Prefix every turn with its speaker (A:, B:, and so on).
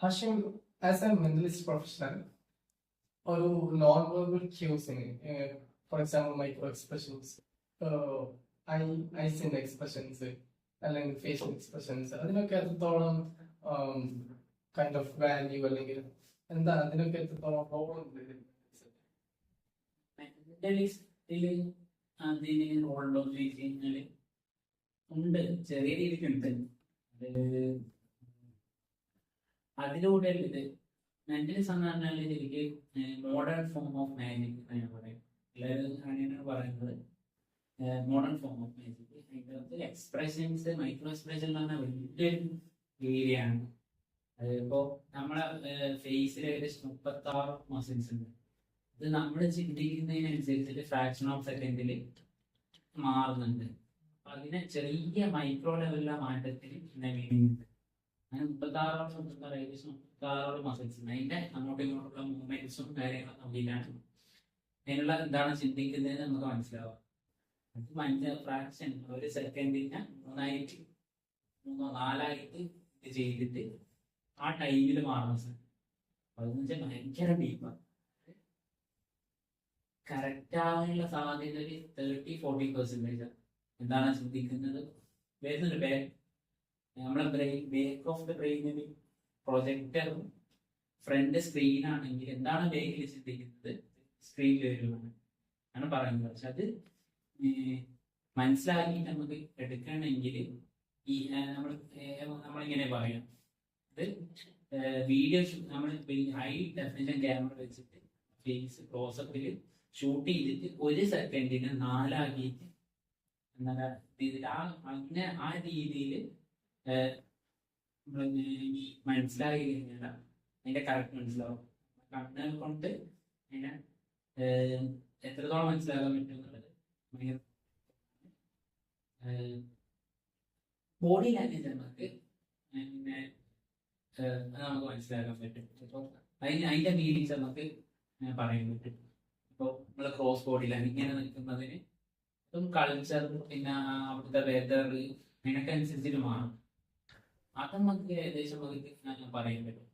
A: Hashim, as a mentalist professional, ഒരു non verbal ക്യൂസിന് for example micro expressions, ഐസിന്റെ expressions അല്ലെങ്കിൽ ഫേഷ്യൽ എക്സ്പ്രഷൻസ്, അതിനൊക്കെ എത്രത്തോളം കൈൻഡ് ഓഫ് വാല്യൂ അല്ലെങ്കിൽ എന്താ അതിനൊക്കെ എത്രത്തോളം റോൾ ഉണ്ട്?
B: അതിന് റോളുണ്ടോ എന്ന് ചോദിച്ചു കഴിഞ്ഞാല് ഉണ്ട്, ചെറിയ രീതിക്കുണ്ട്. അതിലൂടെ ഇത് മെന്റലിസം എന്ന് പറഞ്ഞാൽ ശരിക്കും മോഡേൺ ഫോം ഓഫ് മാജിക് എന്ന് പറയും. എല്ലാവരും അങ്ങനെയാണ് പറയുന്നത്, മോഡേൺ ഫോം ഓഫ് മാജിക്. അതിൻ്റെ എക്സ്പ്രഷൻസ്, മൈക്രോ എക്സ്പ്രഷൻ എന്ന് പറഞ്ഞാൽ വലിയൊരു ഏരിയ ആണ്. അതിപ്പോ നമ്മളെ ഫേസിൽ ഏകദേശം 36 മസിൽസ് ഉണ്ട്. ഇത് നമ്മൾ ചിന്തിക്കുന്നതിനനുസരിച്ചിട്ട് ഫ്രാക്ഷൻ ഓഫ് സെക്കൻഡിൽ മാറുന്നുണ്ട്. അതിനെ ചെറിയ മൈക്രോ ലെവലിലെ മാറ്റത്തിന് മീനിങ് ഉണ്ട്. അങ്ങനെ 36 ഏകദേശം 36 മസിൽസ് ഉണ്ട്. അതിന്റെ അങ്ങോട്ടും ഇങ്ങോട്ടുള്ള മൂവ്മെന്റ്സും കാര്യങ്ങളും നോക്കിയിട്ടാണ് അതിനുള്ള എന്താണ് ചിന്തിക്കുന്നത് നമുക്ക് മനസ്സിലാവുക. അത് ഫ്രാക്ഷൻ ഒരു സെക്കൻഡിന് 3 4 ഇത് ചെയ്തിട്ട് ആ ടൈമിൽ മാറുന്ന സാധനം അതെന്ന് വെച്ചാൽ ഭയങ്കര ഡീപ്പാണ്. കറക്റ്റ് ആവാനുള്ള സാധ്യത ഒരു 30-40% എന്താണ് ചിന്തിക്കുന്നത് വരുന്നുണ്ട്. നമ്മളെ ബ്രെയിൻ, ബാക്ക് ഓഫ് ദ ബ്രെയിനിൽ പ്രൊജക്ടറും ഫ്രണ്ട് സ്ക്രീൻ ആണെങ്കിൽ എന്താണ് ബാക്കിൽ ചിന്തിക്കുന്നത് സ്ക്രീനിൽ വരുവാണ് ആണ് പറയുന്നത്. പക്ഷെ അത് മനസ്സിലാക്കി നമുക്ക് എടുക്കണമെങ്കിൽ ഈ നമ്മളിങ്ങനെ പറയാം, ഇത് വീഡിയോ നമ്മൾ ഹൈ ഡെഫിനിഷൻ ക്യാമറ വെച്ചിട്ട് ഫേസ് ക്ലോസപ്പിൽ ഷൂട്ട് ചെയ്തിട്ട് 1 സെക്കൻഡിന് 4 ആക്കിയിട്ട് എന്താ അങ്ങനെ ആ രീതിയിൽ മനസ്സിലാക്കി കഴിഞ്ഞാൽ അതിന്റെ കറക്റ്റ് മനസ്സിലാവും. കണ്ണ് കൊണ്ട് അതിനെ എത്രത്തോളം മനസ്സിലാക്കാൻ പറ്റും എന്നുള്ളത് ബോഡി ലാംഗ്വേജ് നമുക്ക് പിന്നെ നമുക്ക് മനസ്സിലാക്കാൻ പറ്റും. അപ്പോൾ അതിന്റെ മീനിങ്സ് നമുക്ക് പറയാൻ പറ്റും. ഇപ്പോൾ നമ്മൾ ക്രോസ് ബോഡി ലാംഗ്വേജ് ഇങ്ങനെ നിൽക്കുന്നതിന് കൾച്ചർ, പിന്നെ അവിടുത്തെ വെതർ, അതിനൊക്കെ അനുസരിച്ചിട്ട് മാറും. അത് നമുക്ക് ഏകദേശം പറയാൻ പറ്റും.